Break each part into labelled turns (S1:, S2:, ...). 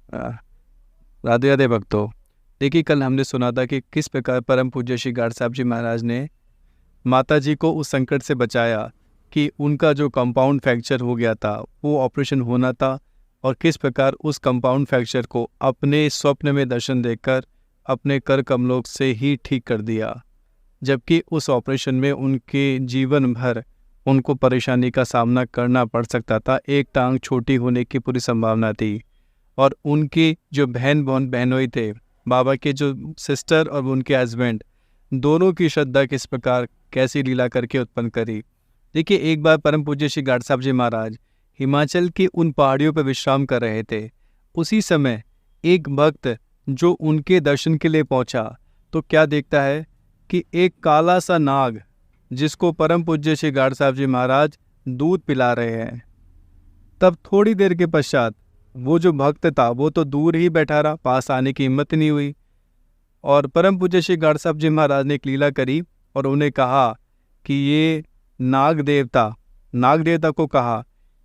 S1: आ, राधे राधे भक्तों। देखिए, कल हमने सुना था कि किस प्रकार परम पूज्य श्री गाड साहब जी महाराज ने माता जी को उस संकट से बचाया कि उनका जो कंपाउंड फ्रैक्चर हो गया था वो ऑपरेशन होना था, और किस प्रकार उस कंपाउंड फ्रैक्चर को अपने स्वप्न में दर्शन देकर अपने कर कमलों से ही ठीक कर दिया, जबकि उस ऑपरेशन में उनके जीवन भर उनको परेशानी का सामना करना पड़ सकता था। एक टांग छोटी होने की पूरी संभावना थी, और उनकी जो बहनोई थे, बाबा के जो सिस्टर और उनके हस्बैंड, दोनों की श्रद्धा किस प्रकार कैसी लीला करके उत्पन्न करी। देखिए, एक बार परम पूज्य श्री गाड साहब जी महाराज हिमाचल की उन पहाड़ियों पर विश्राम कर रहे थे। उसी समय एक भक्त जो उनके दर्शन के लिए पहुंचा तो क्या देखता है कि एक काला सा नाग, जिसको परम पूज्य श्री गाड साहब जी महाराज दूध पिला रहे हैं। तब थोड़ी देर के पश्चात वो जो भक्त था वो तो दूर ही बैठा रहा, पास आने की हिम्मत नहीं हुई। और परम पूज्य श्री गाड साहब जी महाराज ने एक लीला करी और उन्हें कहा कि ये नाग देवता को कहा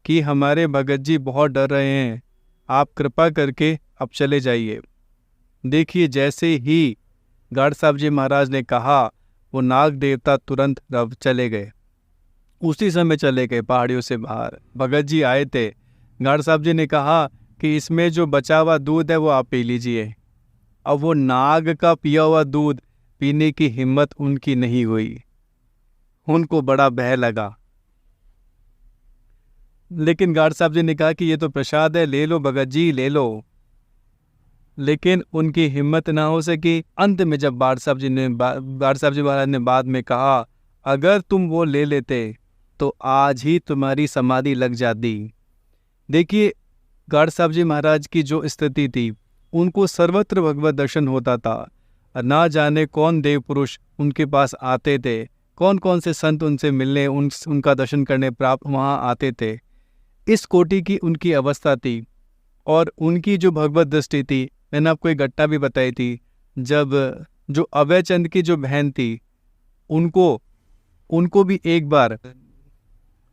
S1: कि हमारे भगत जी बहुत डर रहे हैं, आप कृपा करके अब चले जाइए। देखिए, जैसे ही गाड साहब जी महाराज ने कहा, वो नाग देवता तुरंत रव चले गए। उसी समय चले गए पहाड़ियों से बाहर। भगत जी आए थे, गाड साहब जी ने कहा कि इसमें जो बचा हुआ दूध है वो आप पी लीजिए। अब वो नाग का पिया हुआ दूध पीने की हिम्मत उनकी नहीं हुई, उनको बड़ा भय लगा। लेकिन गाड साहब जी ने कहा कि ये तो प्रसाद है, ले लो भगत जी, ले लो। लेकिन उनकी हिम्मत ना हो सकी। अंत में जब गाड साहब जी महाराज ने बाद में कहा, अगर तुम वो ले लेते तो आज ही तुम्हारी समाधि लग जाती। देखिए, गाड साहब जी महाराज की जो स्थिति थी, उनको सर्वत्र भगवत दर्शन होता था। ना जाने कौन देव पुरुष उनके पास आते थे, कौन कौन से संत उनसे मिलने, उनका दर्शन करने प्राप्त वहाँ आते थे। इस कोटि की उनकी अवस्था थी। और उनकी जो भगवत दृष्टि थी, मैंने आपको एक घटना भी बताई थी। जब जो अभय चंद की जो बहन थी, उनको भी एक बार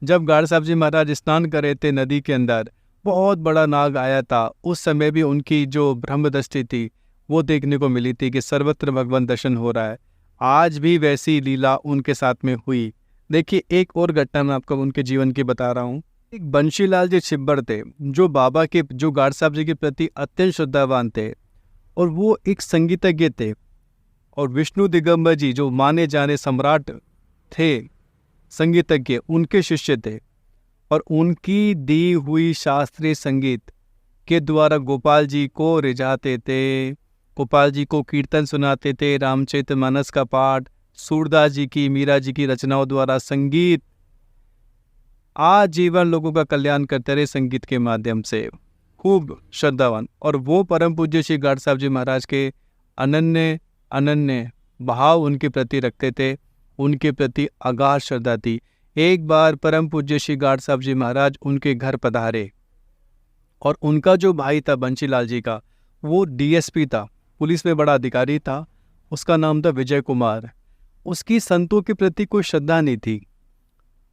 S1: जब गाड साहब जी महाराज स्नान कर रहे थे नदी के अंदर, बहुत बड़ा नाग आया था। उस समय भी उनकी जो ब्रह्म दृष्टि थी वो देखने को मिली थी कि सर्वत्र भगवान दर्शन हो रहा है। आज भी वैसी लीला उनके साथ में हुई। देखिए, एक और घटना मैं आपको उनके जीवन की बता रहा हूँ। एक बंशीलाल जी छिब्बर थे, जो बाबा के, जो गाड साहब जी के प्रति अत्यंत श्रद्धावान थे, और वो एक संगीतज्ञ थे। और विष्णु दिगंबर जी जो माने जाने सम्राट थे संगीतज्ञ, उनके शिष्य थे। और उनकी दी हुई शास्त्रीय संगीत के द्वारा गोपाल जी को रिझाते थे, गोपाल जी को कीर्तन सुनाते थे, रामचरितमानस का पाठ, सूरदास जी की, मीरा जी की रचनाओं द्वारा संगीत, आजीवन लोगों का कल्याण करते रहे संगीत के माध्यम से। खूब श्रद्धावान। और वो परम पूज्य श्री गाड साहब जी महाराज के अनन्य अनन्य भाव उनके प्रति रखते थे, उनके प्रति अगाध श्रद्धा थी। एक बार परम पूज्य श्री गाड साहब जी महाराज उनके घर पधारे, और उनका जो भाई था बंशीलाल जी का, वो डीएसपी था, पुलिस में बड़ा अधिकारी था। उसका नाम था विजय कुमार। उसकी संतों के प्रति कोई श्रद्धा नहीं थी।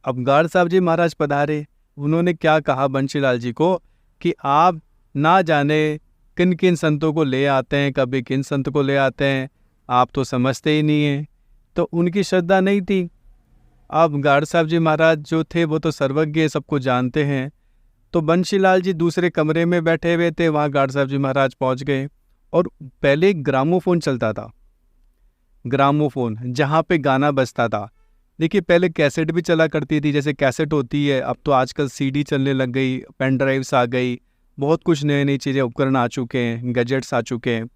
S1: अब गाड साहब जी महाराज पधारे, उन्होंने क्या कहा बंशीलाल जी को कि आप ना जाने किन किन संतों को ले आते हैं, कभी किन संत को ले आते हैं, आप तो समझते ही नहीं हैं। तो उनकी श्रद्धा नहीं थी। अब गाड साहब जी महाराज जो थे वो तो सर्वज्ञ, सबको जानते हैं। तो बंशीलाल जी दूसरे कमरे में बैठे हुए थे, वहाँ गाड साहब जी महाराज पहुँच गए। और पहले एक ग्रामोफोन चलता था, ग्रामोफोन, जहाँ पे गाना बजता था। देखिए, पहले कैसेट भी चला करती थी, जैसे कैसेट होती है, अब तो आजकल सीडी चलने लग गई, पेन ड्राइव्स आ गई, बहुत कुछ नई नई चीज़ें, उपकरण आ चुके हैं, गैजेट्स आ चुके हैं।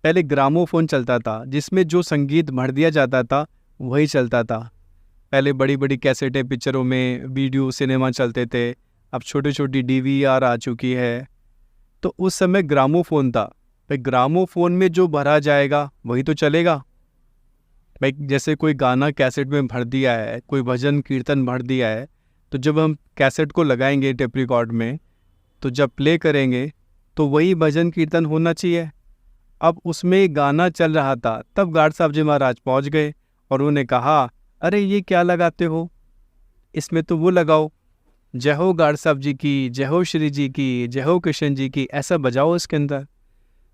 S1: पहले ग्रामोफोन चलता था, जिसमें जो संगीत भर दिया जाता था वही चलता था। पहले बड़ी बड़ी कैसेटें, पिक्चरों में वीडियो सिनेमा चलते थे। अब छोटी छोटी डीवीआर आ चुकी है। तो उस समय ग्रामोफोन था। भाई, ग्रामोफोन में जो भरा जाएगा वही तो चलेगा। भाई, जैसे कोई गाना कैसेट में भर दिया है, कोई भजन कीर्तन भर दिया है, तो जब हम कैसेट को लगाएंगे टेप रिकॉर्ड में, तो जब प्ले करेंगे तो वही भजन कीर्तन होना चाहिए। अब उसमें गाना चल रहा था, तब गाड साहब जी महाराज पहुंच गए और उन्होंने कहा, अरे ये क्या लगाते हो, इसमें तो वो लगाओ। जय हो गार्ड साहब जी की, जय हो श्री जी की, जय हो कृष्ण जी की, ऐसा बजाओ इसके अंदर।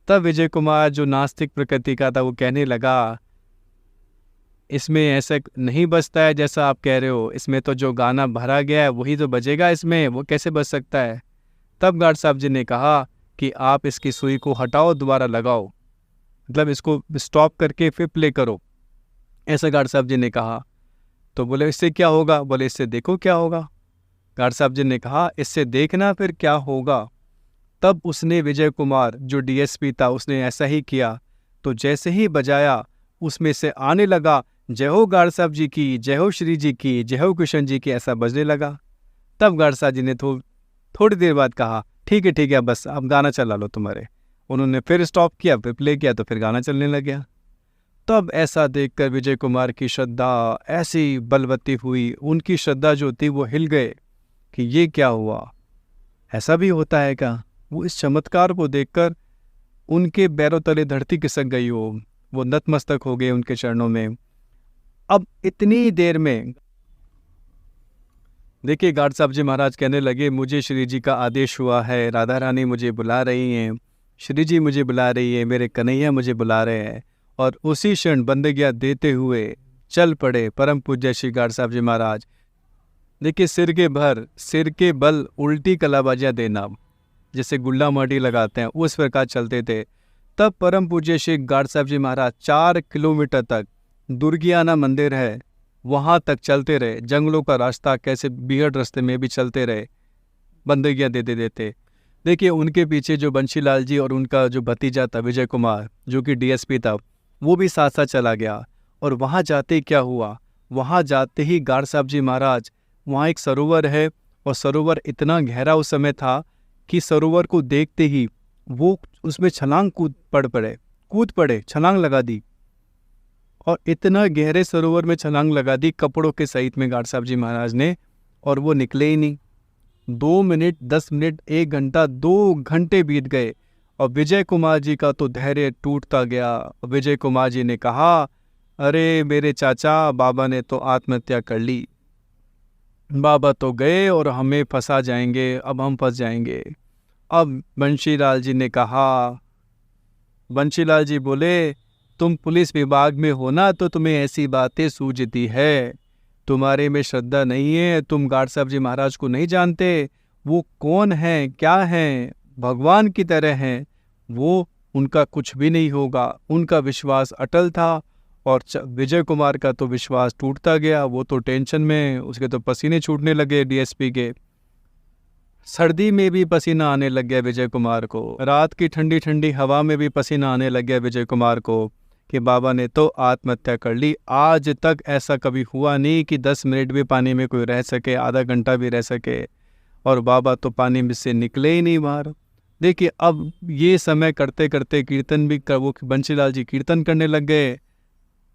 S1: तब विजय कुमार जो नास्तिक प्रकृति का था वो कहने लगा, इसमें ऐसा नहीं बजता है जैसा आप कह रहे हो, इसमें तो जो गाना भरा गया है वही तो बजेगा, इसमें वो कैसे बज सकता है। तब गार्ड साहब जी ने कहा कि आप इसकी सुई को हटाओ, दोबारा लगाओ, मतलब इसको स्टॉप करके फिर प्ले करो, ऐसा गार्ड साहब जी ने कहा। तो बोले इससे क्या होगा? बोले इससे देखो क्या होगा। गार्ड साहब जी ने कहा इससे देखना फिर क्या होगा। तब उसने, विजय कुमार जो डीएसपी था, उसने ऐसा ही किया। तो जैसे ही बजाया उसमें से आने लगा, जय हो गार्ड साहब जी की, जय हो श्री जी की, जय हो कृष्ण जी की, ऐसा बजने लगा। तब गार्ड साहब जी ने थोड़ी देर बाद कहा ठीक है बस अब गाना चला लो तुम्हारे। उन्होंने फिर स्टॉप किया, फिर प्ले किया, तो फिर गाना चलने लग गया। तब ऐसा देखकर विजय कुमार की श्रद्धा ऐसी बलवती हुई, उनकी श्रद्धा जो थी वो हिल गए कि ये क्या हुआ, ऐसा भी होता है क्या। वो इस चमत्कार को देखकर उनके पैरों तले धरती खिसक गई हो, वो नतमस्तक हो गए उनके चरणों में। अब इतनी देर में देखिए गार्ड साहब जी महाराज कहने लगे, मुझे श्री जी का आदेश हुआ है, राधा रानी मुझे बुला रही हैं, श्री जी मुझे बुला रही है, मेरे कन्हैया मुझे बुला रहे हैं। और उसी क्षण बंदगियाँ देते हुए चल पड़े परम पूज्य श्री गार्ड साहब जी महाराज। देखिए सिर के बल उल्टी कलाबाजियाँ देना, जैसे गुल्ला माटी लगाते हैं, उस प्रकार चलते थे। तब परम पूज्य श्री गार्ड साहब जी महाराज 4 किलोमीटर तक दुर्गियाना मंदिर है वहाँ तक चलते रहे, जंगलों का रास्ता कैसे बिगड़ रास्ते में भी चलते रहे, बंदगियाँ देते देते। देखिए उनके पीछे जो बंशीलाल जी और उनका जो भतीजा था विजय कुमार जो कि डीएसपी था, वो भी साथ साथ चला गया। और वहाँ जाते ही क्या हुआ, वहाँ जाते ही गार्ड साहब जी महाराज, वहाँ एक सरोवर है और सरोवर इतना गहरा उस समय था कि सरोवर को देखते ही वो उसमें छलांग कूद पड़े, छलांग लगा दी। और इतना गहरे सरोवर में छलांग लगा दी कपड़ों के सहित में गार्ड साहब जी महाराज ने, और वो निकले ही नहीं। 2 मिनट, 10 मिनट, 1 घंटा, 2 घंटे बीत गए और विजय कुमार जी का तो धैर्य टूटता गया। विजय कुमार जी ने कहा, अरे मेरे चाचा, बाबा ने तो आत्महत्या कर ली, बाबा तो गए और हमें फंसा जाएंगे, अब हम फंस जाएंगे। अब बंशीलाल जी ने कहा, बंशीलाल जी बोले, तुम पुलिस विभाग में हो ना, तो तुम्हें ऐसी बातें सूझती है, तुम्हारे में श्रद्धा नहीं है, तुम गार्ड साहब जी महाराज को नहीं जानते, वो कौन हैं, क्या हैं, भगवान की तरह हैं, वो उनका कुछ भी नहीं होगा। उनका विश्वास अटल था और विजय कुमार का तो विश्वास टूटता गया। वो तो टेंशन में, उसके तो पसीने छूटने लगे डीएसपी के, सर्दी में भी पसीना आने लग गया विजय कुमार को, रात की ठंडी ठंडी हवा में भी पसीना आने लग गया विजय कुमार को कि बाबा ने तो आत्महत्या कर ली। आज तक ऐसा कभी हुआ नहीं कि 10 मिनट भी पानी में कोई रह सके, आधा घंटा भी रह सके, और बाबा तो पानी में से निकले ही नहीं बाहर। देखिए अब ये समय करते करते कीर्तन भी वो बंशीलाल जी कीर्तन करने लग गए,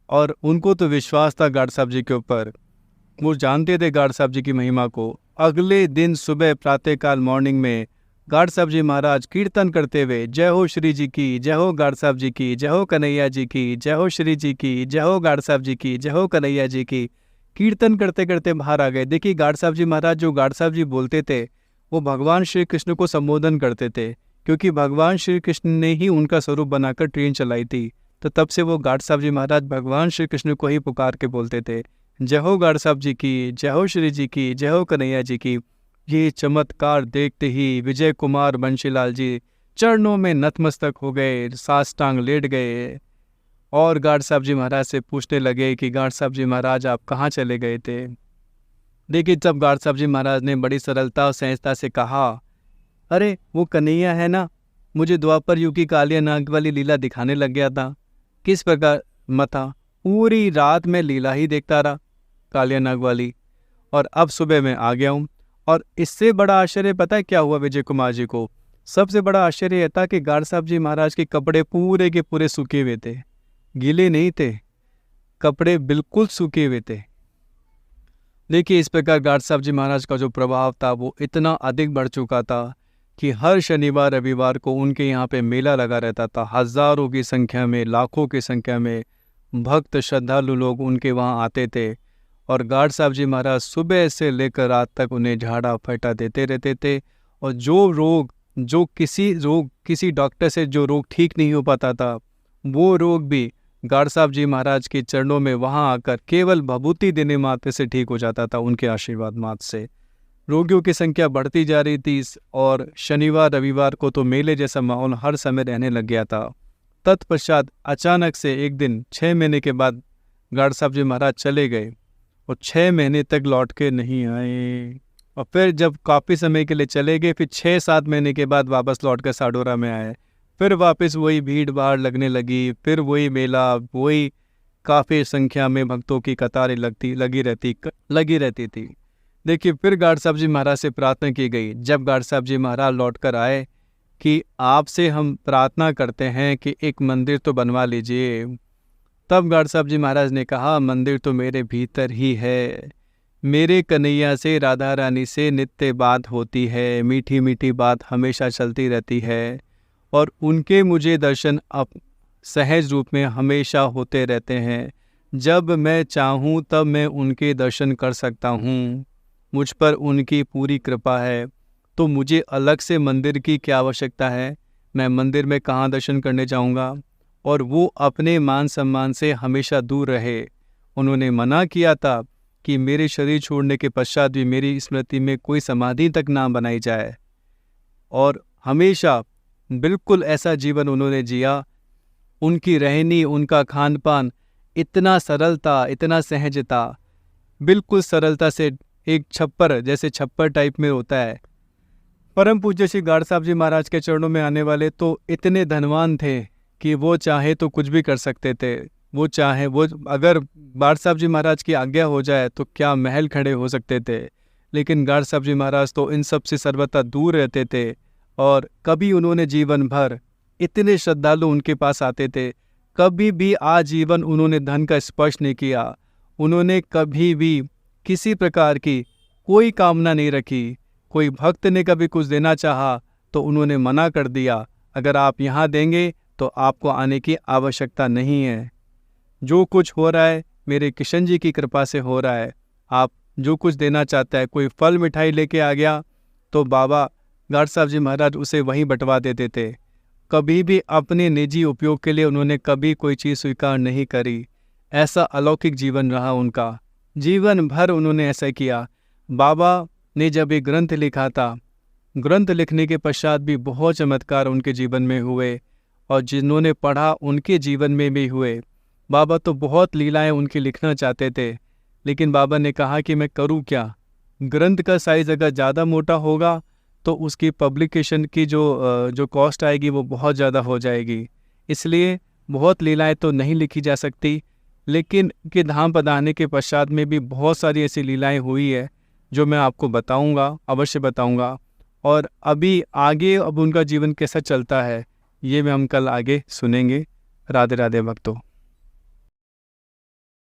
S1: और उनको तो विश्वास था गार्ड साहब जी के ऊपर, वो जानते थे गार्ड साहब जी की महिमा को। अगले दिन सुबह प्रातःकाल मॉर्निंग में गार्ड साहब जी महाराज कीर्तन करते हुए, जय हो श्री जी की, जय हो गार्ड साहब जी की, जय हो कन्हैया जी की, जय हो श्री जी की, जय हो गार्ड साहब जी की, जय हो कन्हैया जी की, कीर्तन करते करते बाहर आ गए। देखिए गार्ड साहब जी महाराज, जो गार्ड साहब जी बोलते थे वो भगवान श्री कृष्ण को संबोधन करते थे, क्योंकि भगवान श्री कृष्ण ने ही उनका स्वरूप बनाकर ट्रेन चलाई थी। तो तब से वो गार्ड साहब जी महाराज भगवान श्री कृष्ण को ही पुकार के बोलते थे, जय हो गार्ड साहब जी की, जय हो श्री जी की, जय हो कन्हैया जी की। ये चमत्कार देखते ही विजय कुमार बंशीलाल जी चरणों में नतमस्तक हो गए, साष्टांग लेट गए, और गार्ड साहब जी महाराज से पूछने लगे कि गार्ड साहब जी महाराज आप कहाँ चले गए थे। देखिए जब गार्ड साहब जी महाराज ने बड़ी सरलता और सहजता से कहा, अरे वो कन्हैया है ना, मुझे द्वापर युग की कालिया नाग वाली लीला दिखाने लग गया था। किस प्रकार मथा, पूरी रात में लीला ही देखता रहा कालिया नाग वाली, और अब सुबह मैं आ गया हूँ। और इससे बड़ा आश्चर्य पता है क्या हुआ विजय कुमार जी को? सबसे बड़ा आश्चर्य यह था कि गार्ड साहब जी महाराज के कपड़े पूरे के पूरे सूखे हुए थे, गीले नहीं थे, कपड़े बिल्कुल सूखे हुए थे। देखिए इस प्रकार गार्ड साहब जी महाराज का जो प्रभाव था वो इतना अधिक बढ़ चुका था कि हर शनिवार रविवार को उनके यहाँ पे मेला लगा रहता था। हजारों की संख्या में, लाखों की संख्या में भक्त श्रद्धालु लोग उनके वहाँ आते थे, और गार्ड साहब जी महाराज सुबह से लेकर रात तक उन्हें झाड़ा फटा देते रहते थे। और किसी डॉक्टर से जो रोग ठीक नहीं हो पाता था, वो रोग भी गार्ड साहब जी महाराज के चरणों में वहाँ आकर केवल भभूति देने मात्र से ठीक हो जाता था। उनके आशीर्वाद मात्र से रोगियों की संख्या बढ़ती जा रही थी और शनिवार रविवार को तो मेले जैसा माहौल हर समय रहने लग गया था। तत्पश्चात अचानक से एक दिन 6 महीने के बाद गार्ड साहब जी महाराज चले गए और 6 महीने तक लौट के नहीं आए। और फिर जब काफ़ी समय के लिए चले गए, फिर 6-7 महीने के बाद वापस लौट कर साडोरा में आए। फिर वापस वही भीड़ भाड़ लगने लगी, फिर वही मेला, वही काफ़ी संख्या में भक्तों की कतारें लगी रहती थी। देखिए, फिर गार्ड साहब जी महाराज से प्रार्थना की गई। जब गार्ड साहब जी महाराज लौट कर आए कि आपसे हम प्रार्थना करते हैं कि एक मंदिर तो बनवा लीजिए, तब गार्ड साहब जी महाराज ने कहा, मंदिर तो मेरे भीतर ही है। मेरे कन्हैया से, राधा रानी से नित्य बात होती है, मीठी मीठी बात हमेशा चलती रहती है और उनके मुझे दर्शन अब सहज रूप में हमेशा होते रहते हैं। जब मैं चाहूँ तब मैं उनके दर्शन कर सकता हूँ। मुझ पर उनकी पूरी कृपा है, तो मुझे अलग से मंदिर की क्या आवश्यकता है। मैं मंदिर में कहाँ दर्शन करने जाऊँगा। और वो अपने मान सम्मान से हमेशा दूर रहे। उन्होंने मना किया था कि मेरे शरीर छोड़ने के पश्चात भी मेरी स्मृति में कोई समाधि तक ना बनाई जाए। और हमेशा बिल्कुल ऐसा जीवन उन्होंने जिया। उनकी रहनी, उनका खान पान इतना सरल था, इतना सहज था, बिल्कुल सरलता से एक छप्पर, जैसे छप्पर टाइप में होता है। परम पूज्य श्री गार्ड साहब जी महाराज के चरणों में आने वाले तो इतने धनवान थे कि वो चाहे तो कुछ भी कर सकते थे। वो अगर गार्ड साहब जी महाराज की आज्ञा हो जाए तो क्या महल खड़े हो सकते थे। लेकिन गार्ड साहब जी महाराज तो इन सब से सर्वथा दूर रहते थे और कभी उन्होंने जीवन भर, इतने श्रद्धालु उनके पास आते थे, कभी भी आजीवन उन्होंने धन का स्पर्श नहीं किया। उन्होंने कभी भी किसी प्रकार की कोई कामना नहीं रखी। कोई भक्त ने कभी कुछ देना चाहा तो उन्होंने मना कर दिया, अगर आप यहाँ देंगे तो आपको आने की आवश्यकता नहीं है। जो कुछ हो रहा है मेरे किशन जी की कृपा से हो रहा है। आप जो कुछ देना चाहता है, कोई फल मिठाई लेके आ गया तो बाबा गार्ड साहब जी महाराज उसे वहीं बंटवा देते थे। कभी भी अपने निजी उपयोग के लिए उन्होंने कभी कोई चीज़ स्वीकार नहीं करी। ऐसा अलौकिक जीवन रहा उनका, जीवन भर उन्होंने ऐसा किया। बाबा ने जब एक ग्रंथ लिखा था, ग्रंथ लिखने के पश्चात भी बहुत चमत्कार उनके जीवन में हुए और जिन्होंने पढ़ा उनके जीवन में भी हुए। बाबा तो बहुत लीलाएं उनकी लिखना चाहते थे, लेकिन बाबा ने कहा कि मैं करूं क्या। ग्रंथ का साइज़ अगर ज़्यादा मोटा होगा तो उसकी पब्लिकेशन की जो कॉस्ट आएगी वो बहुत ज़्यादा हो जाएगी। इसलिए बहुत लीलाएं तो नहीं लिखी जा सकती, लेकिन के धाम पधारने के पश्चात में भी बहुत सारी ऐसी लीलाएं हुई है जो मैं आपको बताऊंगा, अवश्य बताऊंगा। और अभी आगे अब उनका जीवन कैसा चलता है ये हम कल आगे सुनेंगे। राधे राधे भक्तों।